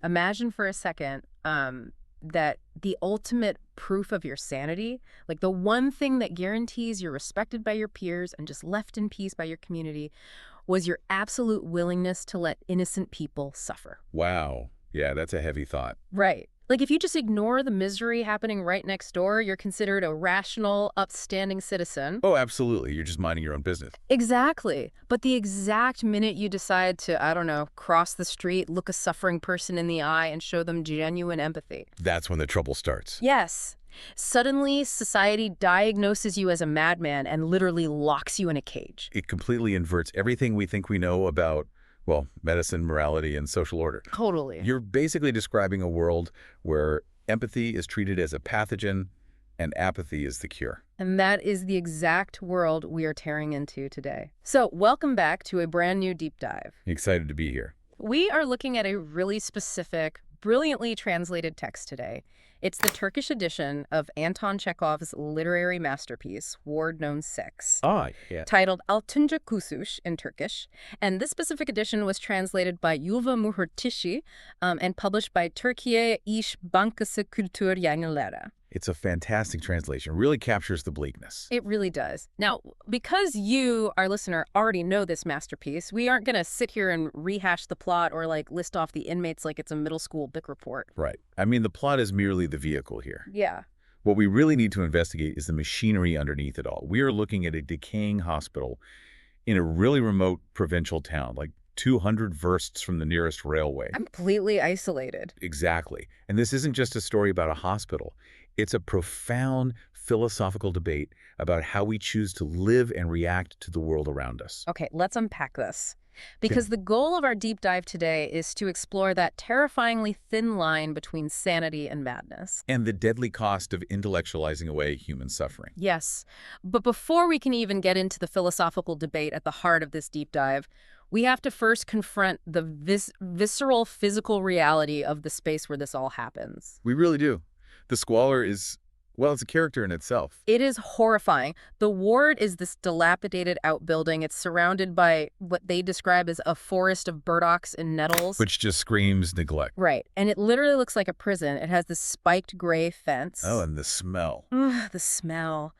Imagine for a second that the ultimate proof of your sanity, like the one thing that guarantees you're respected by your peers and just left in peace by your community, was your absolute willingness to let innocent people suffer. Wow. Yeah, that's a heavy thought. Right. Like if you just ignore the misery happening right next door, you're considered a rational, upstanding citizen. Oh, absolutely. You're just minding your own business. Exactly. But the exact minute you decide to, I don't know, cross the street, look a suffering person in the eye, and show them genuine empathy. That's when the trouble starts. Yes. Suddenly, society diagnoses you as a madman and literally locks you in a cage. It completely inverts everything we think we know about, well, medicine, morality, and social order. Totally. You're basically describing a world where empathy is treated as a pathogen and apathy is the cure. And that is the exact world we are tearing into today. So, welcome back to a brand new deep dive. Excited to be here. We are looking at a really specific, brilliantly translated text today. It's the Turkish edition of Anton Chekhov's literary masterpiece, Ward Known 6. Yeah. Titled Altıncı Kusuş in Turkish. And this specific edition was translated by Yuva Muhurtishi and published by Türkiye İş Bankası Kültür Yayınları. It's a fantastic translation. Really captures the bleakness. It really does. Now, because you, our listener, already know this masterpiece, we aren't going to sit here and rehash the plot or list off the inmates like it's a middle school book report. Right. I mean, the plot is merely the vehicle here. Yeah. What we really need to investigate is the machinery underneath it all. We are looking at a decaying hospital in a really remote provincial town, like 200 versts from the nearest railway. Completely isolated. Exactly. And this isn't just a story about a hospital. It's a profound philosophical debate about how we choose to live and react to the world around us. Okay, let's unpack this. Because the goal of our deep dive today is to explore that terrifyingly thin line between sanity and madness. And the deadly cost of intellectualizing away human suffering. Yes. But before we can even get into the philosophical debate at the heart of this deep dive, we have to first confront the visceral physical reality of the space where this all happens. We really do. The squalor is, well, it's a character in itself. It is horrifying. The ward is this dilapidated outbuilding. It's surrounded by what they describe as a forest of burdocks and nettles. Which just screams neglect. Right. And it literally looks like a prison. It has this spiked gray fence. Oh, and the smell. Ugh, the smell.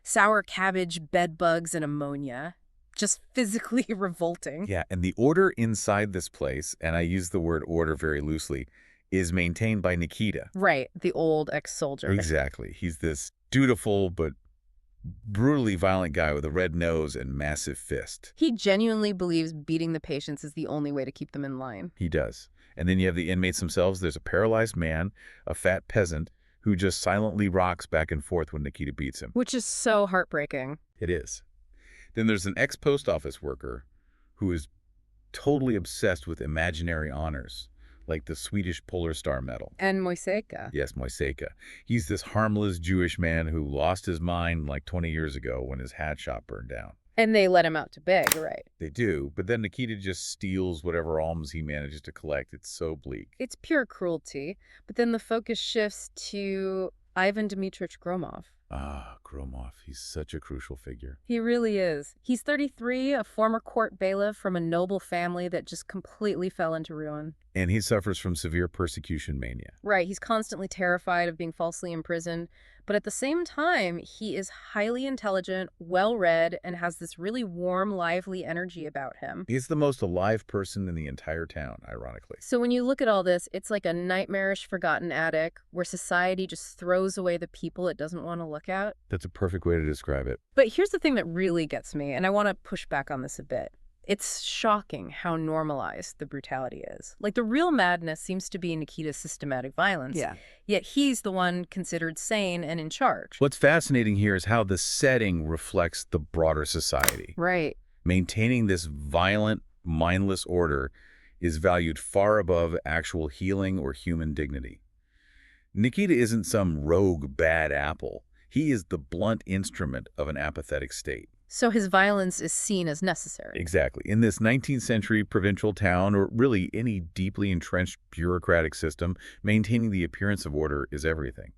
Sour cabbage, bed bugs, and ammonia. Just physically revolting. Yeah, and the order inside this place, and I use the word order very loosely, is maintained by Nikita. Right, the old ex-soldier. Exactly. He's this dutiful but brutally violent guy with a red nose and massive fist. He genuinely believes beating the patients is the only way to keep them in line. He does. And then you have the inmates themselves. There's a paralyzed man, a fat peasant, who just silently rocks back and forth when Nikita beats him. Which is so heartbreaking. It is. Then there's an ex-post office worker who is totally obsessed with imaginary honors, like the Swedish Polar Star Medal. And Moiseka. Yes, Moiseka. He's this harmless Jewish man who lost his mind like 20 years ago when his hat shop burned down. And they let him out to beg, right? They do, but then Nikita just steals whatever alms he manages to collect. It's so bleak. It's pure cruelty. But then the focus shifts to Ivan Gromov. Ah, Gromov. He's such a crucial figure. He really is. He's 33, a former court bailiff from a noble family that just completely fell into ruin. And he suffers from severe persecution mania. Right, he's constantly terrified of being falsely imprisoned. But at the same time, he is highly intelligent, well-read, and has this really warm, lively energy about him. He's the most alive person in the entire town, ironically. So when you look at all this, it's like a nightmarish forgotten attic where society just throws away the people it doesn't want to look at. That's a perfect way to describe it. But here's the thing that really gets me, and I want to push back on this a bit. It's shocking how normalized the brutality is. Like, the real madness seems to be Nikita's systematic violence. Yeah. Yet he's the one considered sane and in charge. What's fascinating here is how the setting reflects the broader society. Right. Maintaining this violent, mindless order is valued far above actual healing or human dignity. Nikita isn't some rogue bad apple. He is the blunt instrument of an apathetic state. So his violence is seen as necessary. Exactly. In this 19th century provincial town, or really any deeply entrenched bureaucratic system, maintaining the appearance of order is everything.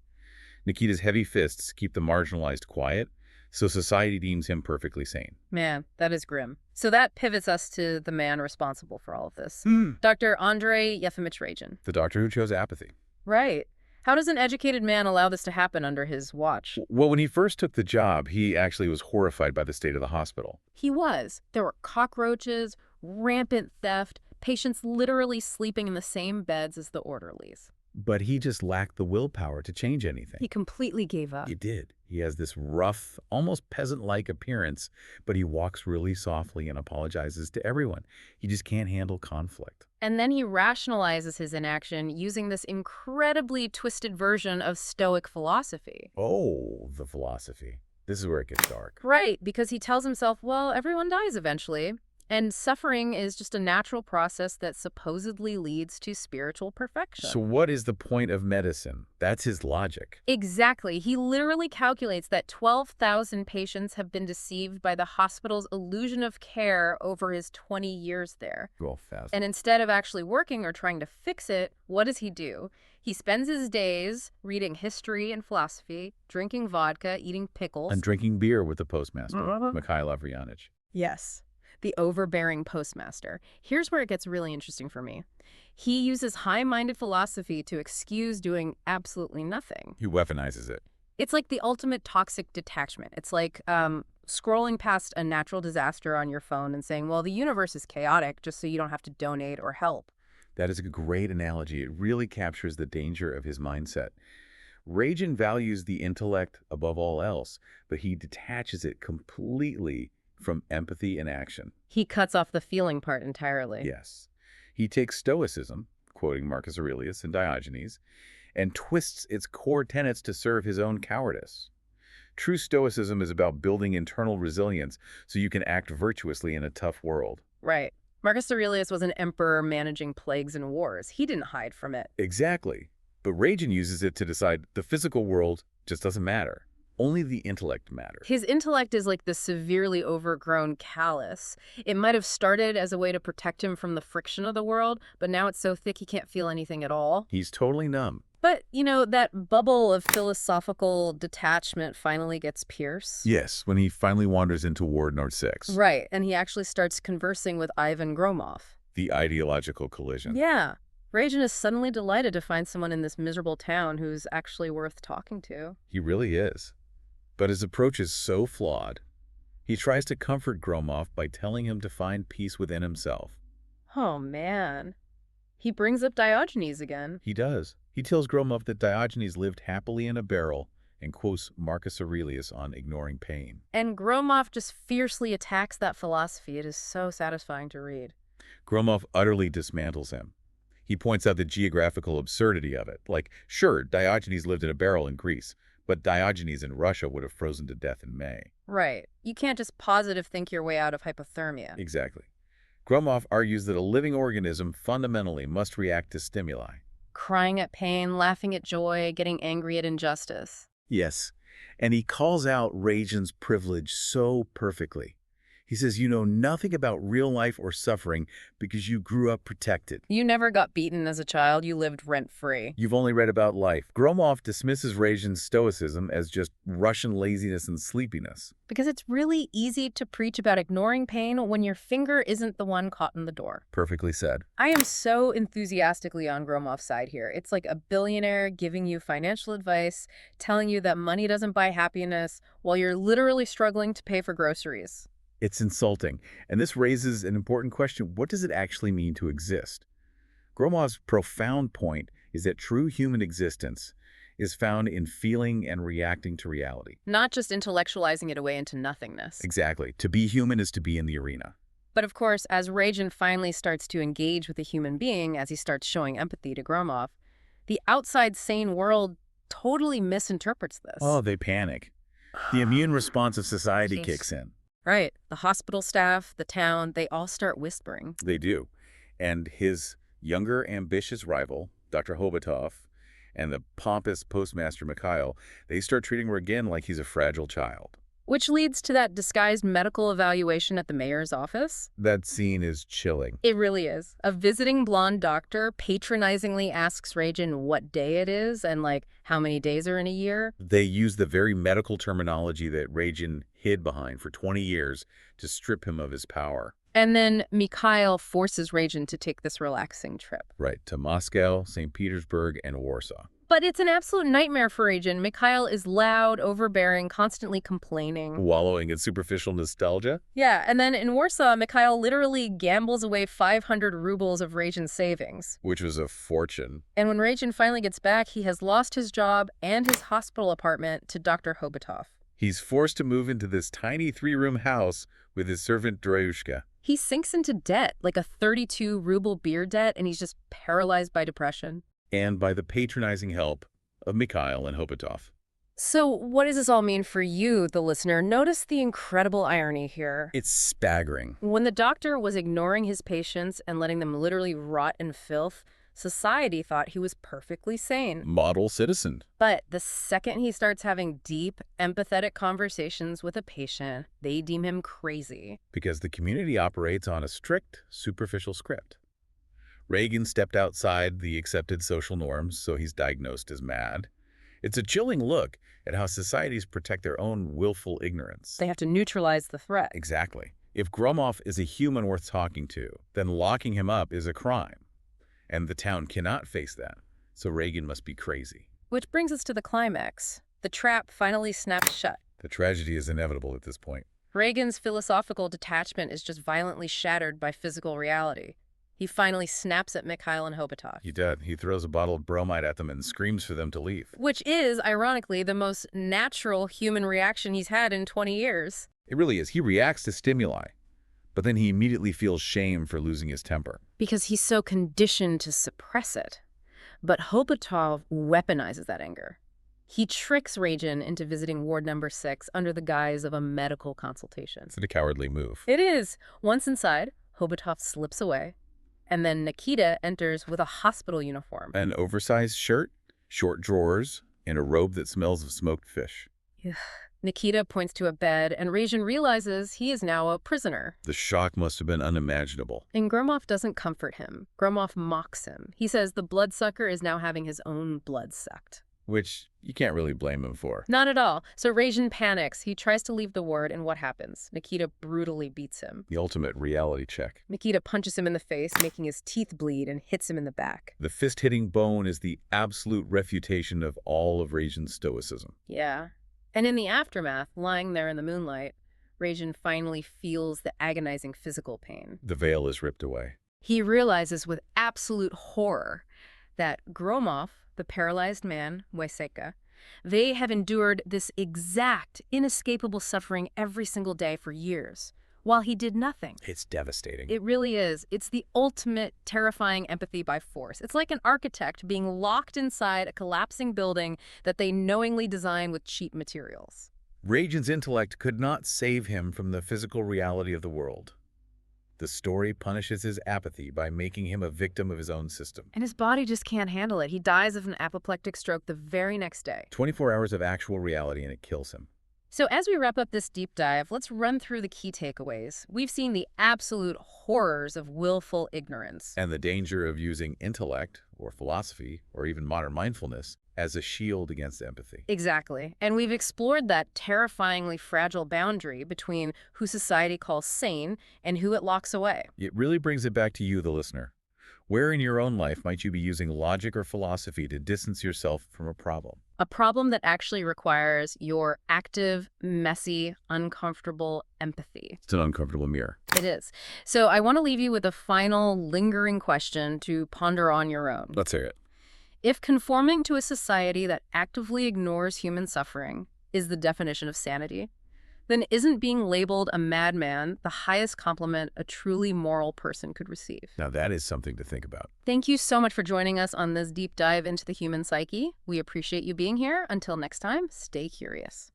Nikita's heavy fists keep the marginalized quiet, So society deems him perfectly sane. Man, that is grim. So that pivots us to the man responsible for all of this. Hmm. Dr. Andrey Ragin. The doctor who chose apathy. Right. How does an educated man allow this to happen under his watch? Well, when he first took the job, he actually was horrified by the state of the hospital. He was. There were cockroaches, rampant theft, patients literally sleeping in the same beds as the orderlies. But he just lacked the willpower to change anything. He completely gave up. He did. He has this rough, almost peasant-like appearance, but he walks really softly and apologizes to everyone. He just can't handle conflict. And then he rationalizes his inaction using this incredibly twisted version of Stoic philosophy. Oh, the philosophy. This is where it gets dark. Right, because he tells himself, well, everyone dies eventually. And suffering is just a natural process that supposedly leads to spiritual perfection. So what is the point of medicine? That's his logic. Exactly. He literally calculates that 12,000 patients have been deceived by the hospital's illusion of care over his 20 years there. 12,000. And instead of actually working or trying to fix it, what does he do? He spends his days reading history and philosophy, drinking vodka, eating pickles. And drinking beer with the postmaster, Mikhail Avryanich. Yes. The overbearing postmaster. Here's where it gets really interesting for me. He uses high-minded philosophy to excuse doing absolutely nothing. He weaponizes it. It's like the ultimate toxic detachment. It's like scrolling past a natural disaster on your phone and saying, well, the universe is chaotic just so you don't have to donate or help. That is a great analogy. It really captures the danger of his mindset. Ragin values the intellect above all else, but he detaches it completely from empathy and action. He cuts off the feeling part entirely. Yes. He takes Stoicism, quoting Marcus Aurelius and Diogenes, and twists its core tenets to serve his own cowardice. True Stoicism is about building internal resilience so you can act virtuously in a tough world. Right. Marcus Aurelius was an emperor managing plagues and wars. He didn't hide from it. Exactly. But Ragin uses it to decide the physical world just doesn't matter. Only the intellect matters. His intellect is like the severely overgrown callus. It might have started as a way to protect him from the friction of the world, but now it's so thick he can't feel anything at all. He's totally numb. But, you know, that bubble of philosophical detachment finally gets pierced. Yes, when he finally wanders into Ward North 6. Right, and he actually starts conversing with Ivan Gromov. The ideological collision. Yeah. Ragin is suddenly delighted to find someone in this miserable town who's actually worth talking to. He really is. But his approach is so flawed. He tries to comfort Gromov by telling him to find peace within himself. Oh, man. He brings up Diogenes again. He does. He tells Gromov that Diogenes lived happily in a barrel and quotes Marcus Aurelius on ignoring pain. And Gromov just fiercely attacks that philosophy. It is so satisfying to read. Gromov utterly dismantles him. He points out the geographical absurdity of it. Like, sure, Diogenes lived in a barrel in Greece, but Diogenes in Russia would have frozen to death in May. Right. You can't just positive think your way out of hypothermia. Exactly. Gromov argues that a living organism fundamentally must react to stimuli. Crying at pain, laughing at joy, getting angry at injustice. Yes, and he calls out Ragin's privilege so perfectly. He says you know nothing about real life or suffering because you grew up protected. You never got beaten as a child. You lived rent-free. You've only read about life. Gromov dismisses Ragin's stoicism as just Russian laziness and sleepiness. Because it's really easy to preach about ignoring pain when your finger isn't the one caught in the door. Perfectly said. I am so enthusiastically on Gromov's side here. It's like a billionaire giving you financial advice, telling you that money doesn't buy happiness while you're literally struggling to pay for groceries. It's insulting, and this raises an important question. What does it actually mean to exist? Gromov's profound point is that true human existence is found in feeling and reacting to reality. Not just intellectualizing it away into nothingness. Exactly. To be human is to be in the arena. But of course, as Ragin finally starts to engage with a human being, as he starts showing empathy to Gromov, the outside sane world totally misinterprets this. Oh, they panic. The immune response of society kicks in. Right. The hospital staff, the town, they all start whispering. They do. And his younger, ambitious rival, Dr. Hobotov, and the pompous postmaster Mikhail, they start treating Ragin like he's a fragile child. Which leads to that disguised medical evaluation at the mayor's office. That scene is chilling. It really is. A visiting blonde doctor patronizingly asks Ragin what day it is and, like, how many days are in a year. They use the very medical terminology that Ragin hid behind for 20 years to strip him of his power. And then Mikhail forces Ragin to take this relaxing trip. Right, to Moscow, St. Petersburg, and Warsaw. But it's an absolute nightmare for Ragin. Mikhail is loud, overbearing, constantly complaining. Wallowing in superficial nostalgia? Yeah, and then in Warsaw, Mikhail literally gambles away 500 rubles of Ragin's savings. Which was a fortune. And when Ragin finally gets back, he has lost his job and his hospital apartment to Dr. Hobotov. He's forced to move into this tiny 3-room house with his servant Dryushka. He sinks into debt, like a 32-ruble beer debt, and he's just paralyzed by depression. And by the patronizing help of Mikhail and Hobotov. So what does this all mean for you, the listener? Notice the incredible irony here. It's staggering. When the doctor was ignoring his patients and letting them literally rot in filth, society thought he was perfectly sane. Model citizen. But the second he starts having deep, empathetic conversations with a patient, they deem him crazy. Because the community operates on a strict, superficial script. Ragin stepped outside the accepted social norms, so he's diagnosed as mad. It's a chilling look at how societies protect their own willful ignorance. They have to neutralize the threat. Exactly. If Gromov is a human worth talking to, then locking him up is a crime. And the town cannot face that, so Ragin must be crazy. Which brings us to the climax. The trap finally snaps shut. The tragedy is inevitable at this point. Ragin's philosophical detachment is just violently shattered by physical reality. He finally snaps at Mikhail and Hobotov. He did. He throws a bottle of bromide at them and screams for them to leave. Which is, ironically, the most natural human reaction he's had in 20 years. It really is. He reacts to stimuli, but then he immediately feels shame for losing his temper. Because he's so conditioned to suppress it. But Hobotov weaponizes that anger. He tricks Ragin into visiting Ward Number 6 under the guise of a medical consultation. It's a cowardly move. It is. Once inside, Hobotov slips away. And then Nikita enters with a hospital uniform. An oversized shirt, short drawers, and a robe that smells of smoked fish. Nikita points to a bed, and Ragin realizes he is now a prisoner. The shock must have been unimaginable. And Gromov doesn't comfort him. Gromov mocks him. He says the bloodsucker is now having his own blood sucked. Which you can't really blame him for. Not at all. So Ragin panics. He tries to leave the ward, and what happens? Nikita brutally beats him. The ultimate reality check. Nikita punches him in the face, making his teeth bleed, and hits him in the back. The fist-hitting bone is the absolute refutation of all of Ragin's stoicism. Yeah. And in the aftermath, lying there in the moonlight, Ragin finally feels the agonizing physical pain. The veil is ripped away. He realizes with absolute horror that Gromov, the paralyzed man, Wyseka, they have endured this exact, inescapable suffering every single day for years, while he did nothing. It's devastating. It really is. It's the ultimate terrifying empathy by force. It's like an architect being locked inside a collapsing building that they knowingly design with cheap materials. Ragin's intellect could not save him from the physical reality of the world. The story punishes his apathy by making him a victim of his own system. And his body just can't handle it. He dies of an apoplectic stroke the very next day. 24 hours of actual reality and it kills him. So as we wrap up this deep dive, let's run through the key takeaways. We've seen the absolute horrors of willful ignorance. And the danger of using intellect, or philosophy, or even modern mindfulness, as a shield against empathy. Exactly. And we've explored that terrifyingly fragile boundary between who society calls sane and who it locks away. It really brings it back to you, the listener. Where in your own life might you be using logic or philosophy to distance yourself from a problem? A problem that actually requires your active, messy, uncomfortable empathy. It's an uncomfortable mirror. It is. So I want to leave you with a final lingering question to ponder on your own. Let's hear it. If conforming to a society that actively ignores human suffering is the definition of sanity, then isn't being labeled a madman the highest compliment a truly moral person could receive? Now that is something to think about. Thank you so much for joining us on this deep dive into the human psyche. We appreciate you being here. Until next time, stay curious.